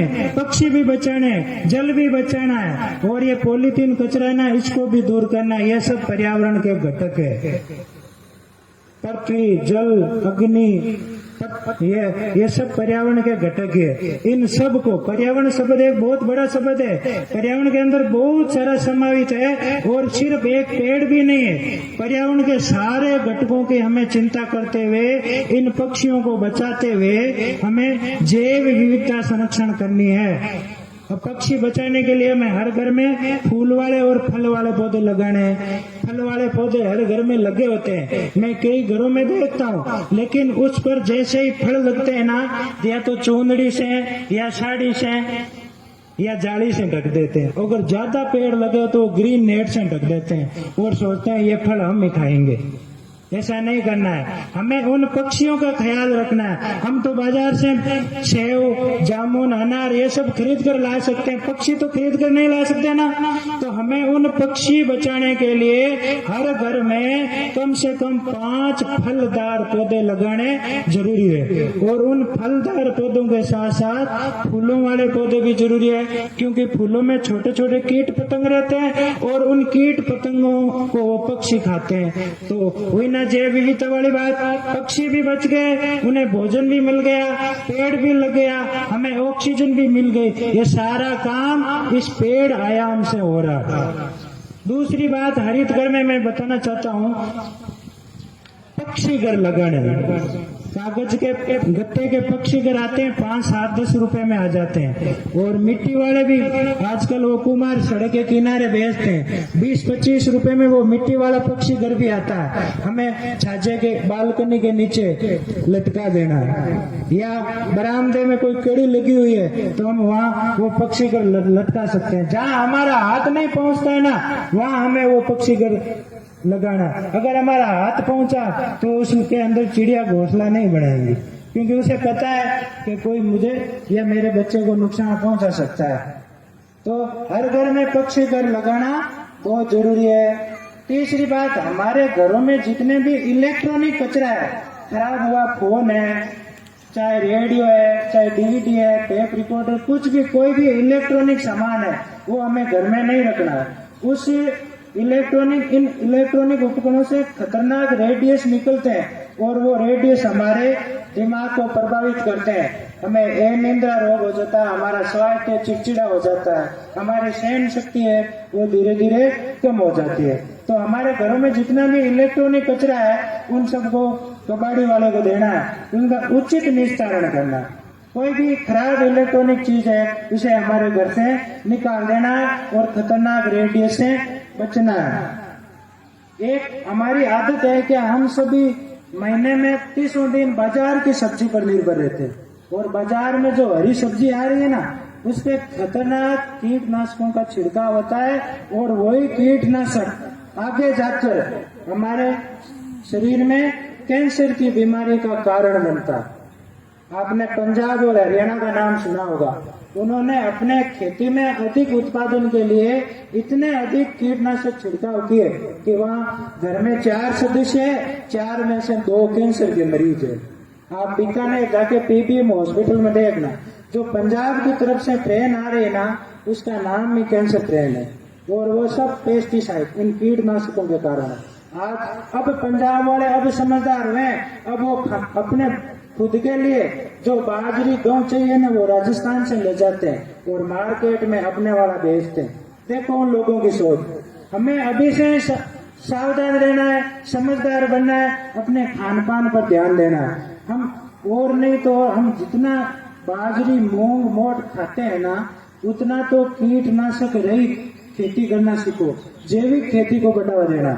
है, पक्षी भी बचाने, जल भी बचाना है, और ये पॉलीथीन कचरा है ना, इसको भी दूर करना है। ये सब पर्यावरण के घटक है। पृथ्वी, जल, अग्नि, ये सब पर्यावरण के घटक है। इन सब को, पर्यावरण शब्द एक बहुत बड़ा शब्द है, पर्यावरण के अंदर बहुत सारा समावित है, और सिर्फ एक पेड़ भी नहीं है। पर्यावरण के सारे घटकों की हमें चिंता करते हुए, इन पक्षियों को बचाते हुए हमें जैव विविधता संरक्षण करनी है। और पक्षी बचाने के लिए हमें हर घर में फूल वाले और फल वाले पौधे लगाने हैं। फल वाले पौधे हर घर में लगे होते हैं, मैं कई घरों में देखता हूँ, लेकिन उस पर जैसे ही फल लगते हैं ना, या तो चूंदड़ी से या साड़ी से या जाली से ढक देते हैं। अगर ज्यादा पेड़ लगे तो ग्रीन नेट से ढक देते हैं और सोचते हैं ये फल हम ही खाएंगे। ऐसा नहीं करना है, हमें उन पक्षियों का ख्याल रखना है। हम तो बाजार से सेव, जामुन, अनार ये सब खरीद कर ला सकते हैं, पक्षी तो खरीद कर नहीं ला सकते ना। तो हमें उन पक्षी बचाने के लिए हर घर में कम से कम 5 फलदार पौधे लगाने जरूरी है, और उन फलदार पौधों के साथ साथ फूलों वाले पौधे भी जरूरी है, क्योंकि फूलों में छोटे छोटे कीट पतंग रहते हैं, और उन कीट पतंगों को वो पक्षी खाते हैं। तो वही ना जैव विविधता वाली बात, पक्षी भी बच गए, उन्हें भोजन भी मिल गया, पेड़ भी लग गया, हमें ऑक्सीजन भी मिल गई। ये सारा काम इस पेड़ आयाम से हो रहा है। दूसरी बात हरित घर में मैं बताना चाहता हूँ, पक्षी घर लगाने। कागज के गत्ते के पक्षी घर आते हैं, 5, 7, 10 रुपए में आ जाते हैं, और मिट्टी वाले भी आजकल वो कुमार सड़क के किनारे बेचते हैं, 20-25 रुपए में वो मिट्टी वाला पक्षी घर भी आता है। हमें छाजे के बालकनी के नीचे लटका देना है, या बरामदे में कोई कड़ी लगी हुई है तो हम वहाँ वो पक्षी घर लटका सकते हैं। जहाँ हमारा हाथ नहीं पहुँचता है ना, वहाँ हमें वो पक्षी घर लगाना। अगर हमारा हाथ पहुंचा तो उसके अंदर चिड़िया घोंसला नहीं बनाएंगी, क्योंकि उसे पता है कि कोई मुझे या मेरे बच्चे को नुकसान पहुंचा सकता है। तो हर घर में पक्षी घर लगाना बहुत जरूरी है। तीसरी बात, हमारे घरों में जितने भी इलेक्ट्रॉनिक कचरा है, खराब हुआ फोन है, चाहे रेडियो है, चाहे डीवीडी है, टेप रिकॉर्डर, कुछ भी, कोई भी इलेक्ट्रॉनिक सामान है, वो हमें घर में नहीं रखना है। उस इन इलेक्ट्रॉनिक उपकरणों से खतरनाक रेडिएशन निकलते हैं, और वो रेडिएशन हमारे दिमाग को प्रभावित करते हैं। हमें निंद्रा रोग हो जाता है, हमारा स्वास्थ्य चिड़चिड़ा हो जाता है, हमारी सहन शक्ति है वो धीरे धीरे कम हो जाती है। तो हमारे घरों में जितना भी इलेक्ट्रॉनिक कचरा है, उन सबको कबाड़ी वाले को देना है, उनका उचित निस्तारण करना है। कोई भी खराब इलेक्ट्रॉनिक चीज है उसे हमारे घर से निकाल देना है, और खतरनाक रेडिएशन से बचना है। एक हमारी आदत है कि हम सभी महीने में 30 दिन बाजार की सब्जी पर निर्भर रहते हैं, और बाजार में जो हरी सब्जी आ रही है ना, उस पे खतरनाक कीटनाशकों का छिड़काव होता है, और वही कीटनाशक आगे जाकर हमारे शरीर में कैंसर की बीमारी का कारण बनता है। आपने पंजाब और हरियाणा का नाम सुना होगा, उन्होंने अपने खेती में अधिक उत्पादन के लिए इतने अधिक कीटनाशक छिड़काव किए कि वहाँ घर में 4 सदस्य है, 4 में से 2 कैंसर के मरीज है। आप बीकानेर जाके पीबीएम हॉस्पिटल में देखना, जो पंजाब की तरफ से ट्रेन आ रही है ना, उसका नाम ही कैंसर ट्रेन है, और वो सब पेस्टिसाइड, इन कीटनाशकों के कारण है। आज अब पंजाब वाले अब समझदार हुए, अब वो अपने खुद के लिए जो बाजरी गेहूं चाहिए ना, वो राजस्थान से ले जाते हैं और मार्केट में अपने वाला बेचते हैं। देखो उन लोगों की सोच। हमें अभी से सावधान रहना है, समझदार बनना है, अपने खान पान पर ध्यान देना है। हम और नहीं तो हम जितना बाजरी मूंग मोट खाते हैं ना, उतना तो कीटनाशक रहित खेती करना सीखो, जैविक खेती को बढ़ावा देना।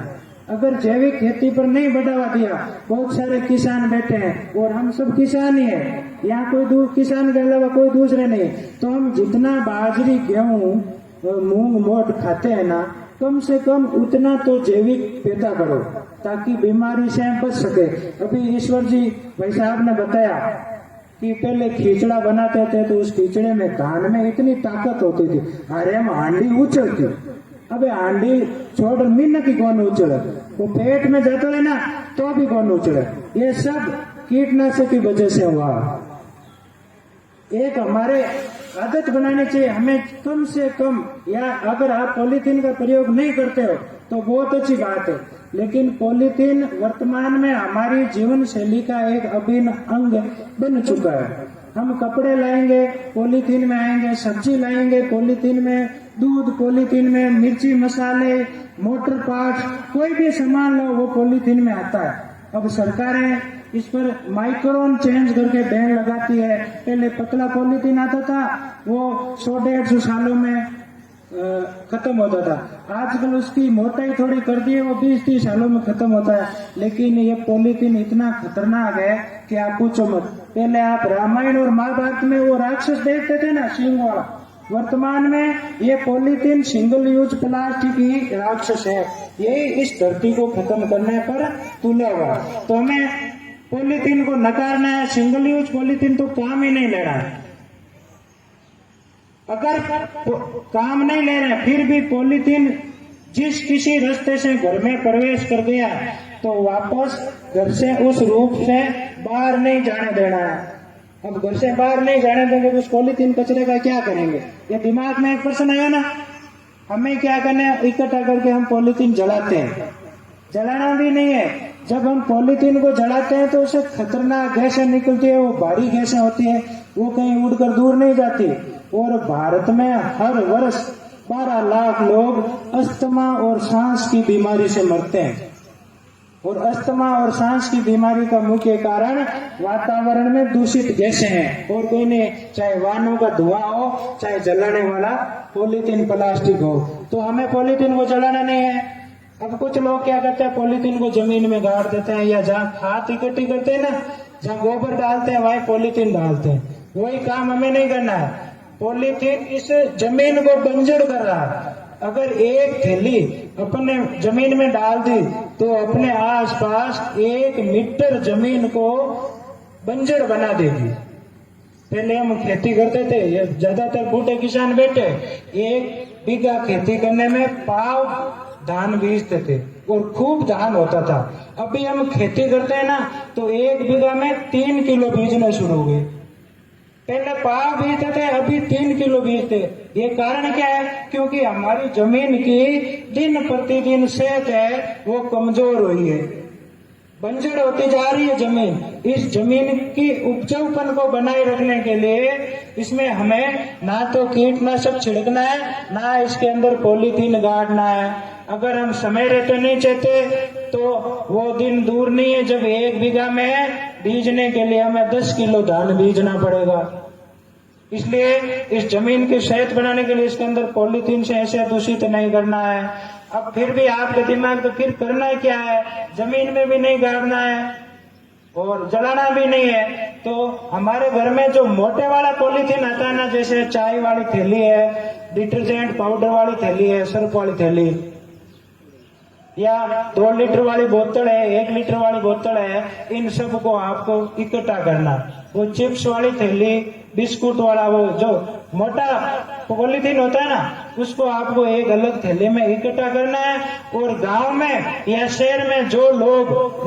अगर जैविक खेती पर नहीं बढ़ावा दिया, बहुत सारे किसान बैठे हैं और हम सब किसान ही हैं, यहाँ कोई किसान के अलावा कोई दूसरे नहीं, तो हम जितना बाजरी गेहूं मूंग मोट खाते हैं ना, कम से कम उतना तो जैविक पैदा करो ताकि बीमारी से बच सके। अभी ईश्वर जी भाई साहब ने बताया कि पहले खिचड़ा बनाते थे तो उस खिचड़े में धान में इतनी ताकत होती थी, अरे हम हांडी उछलती, अबे हांडी छोड़ मीन की कौन उछले, वो पेट में जाता है ना तो भी कौन उछले। ये सब कीटनाशक की वजह से हुआ। एक हमारे आदत बनानी चाहिए। हमें कम से कम, या अगर आप पॉलीथीन का प्रयोग नहीं करते हो तो बहुत अच्छी बात है, लेकिन पॉलीथीन वर्तमान में हमारी जीवन शैली का एक अभिन्न अंग बन चुका है। हम कपड़े लाएंगे पॉलीथीन में आएंगे, सब्जी लाएंगे पॉलीथीन में, दूध पॉलीथीन में, मिर्ची मसाले, मोटर पार्ट्स, कोई भी सामान लो वो पॉलीथीन में आता है। अब सरकारें इस पर माइक्रोन चेंज करके बैन लगाती है। पहले पतला पॉलीथीन आता था, वो 100-150 सालों में खत्म होता था। आजकल उसकी मोटाई थोड़ी कर दी है, वो 20-30 सालों में खत्म होता है। लेकिन ये पॉलीथीन इतना खतरनाक है कि आप पूछो मत। पहले आप रामायण और महाभारत में वो राक्षस देखते थे ना, सिंह वाला, वर्तमान में ये पॉलीथीन सिंगल यूज प्लास्टिक ही राक्षस है। यही इस धरती को खत्म करने पर तुला हुआ। तो हमें पॉलीथीन को नकारना है। सिंगल यूज पॉलीथीन तो काम ही नहीं ले रहा है। अगर काम नहीं ले रहे फिर भी पॉलीथीन जिस किसी रास्ते से घर में प्रवेश कर गया तो वापस घर से उस रूप से बाहर नहीं जाने देना है। अब घर से बाहर नहीं जाने देंगे तो उस पॉलीथीन कचरे का क्या करेंगे? ये दिमाग में एक प्रश्न आया ना। हमें क्या करना है? इकट्ठा करके हम पॉलीथीन जलाते हैं। जलाना भी नहीं है। जब हम पॉलीथीन को जलाते हैं तो उससे खतरनाक गैसें निकलती है, वो भारी गैसें होती है, वो कहीं उड़कर दूर नहीं जाती। और भारत में हर वर्ष 12 लाख लोग अस्थमा और सांस की बीमारी से मरते हैं। और अस्थमा और सांस की बीमारी का मुख्य कारण वातावरण में दूषित गैसें हैं, और कोई नहीं, चाहे वाहनों का धुआं हो, चाहे जलाने वाला पॉलीथीन प्लास्टिक हो। तो हमें पॉलीथीन को जलाना नहीं है। अब कुछ लोग क्या करते हैं, पॉलीथीन को जमीन में गाड़ देते हैं, या जहाँ खाद इकट्ठी करते हैं ना, जहाँ गोबर डालते हैं वहीं पॉलीथीन डालते हैं। वही काम हमें नहीं करना है। पॉलीथीन इस जमीन को बंजर कर रहा है। अगर एक थैली अपने जमीन में डाल दी तो अपने आसपास 1 मीटर जमीन को बंजर बना देगी। पहले हम खेती करते थे, ये ज्यादातर बूढ़े किसान बैठे, 1 बीघा खेती करने में पाव धान बीजते थे और खूब धान होता था। अभी हम खेती करते हैं ना तो 1 बीघा में 3 किलो बीजना शुरू हो गए। पहले पाव बीजते थे, अभी 3 किलो बीजते। ये कारण क्या है? क्योंकि हमारी जमीन की दिन प्रतिदिन सेहत है वो कमजोर हुई है, बंजर होती जा रही है जमीन। इस जमीन की उपजाऊपन को बनाए रखने के लिए इसमें हमें ना तो कीटनाशक छिड़कना है, ना इसके अंदर पॉलीथीन गाड़ना है। अगर हम समय रहते नहीं चाहते तो वो दिन दूर नहीं है जब 1 बीघा में बीजने के लिए हमें 10 किलो धान बीजना पड़ेगा। इसलिए इस जमीन की सेहत बनाने के लिए इसके अंदर पॉलीथीन से ऐसे दूषित नहीं करना है। अब फिर भी आपके दिमाग में फिर करना क्या है? जमीन में भी नहीं गाड़ना है और जलाना भी नहीं है। तो हमारे घर में जो मोटे वाला पॉलीथीन आता है ना, जैसे चाय वाली थैली है, डिटर्जेंट पाउडर वाली थैली है, सर्फ वाली थैली, या 2 लीटर वाली बोतल है, 1 लीटर वाली बोतल है, इन सब को आपको इकट्ठा करना। वो चिप्स वाली थैली, बिस्कुट वाला वो जो मोटा पॉलीथीन होता है ना, उसको आपको एक अलग थैली में इकट्ठा करना है। और गांव में या शहर में जो लोग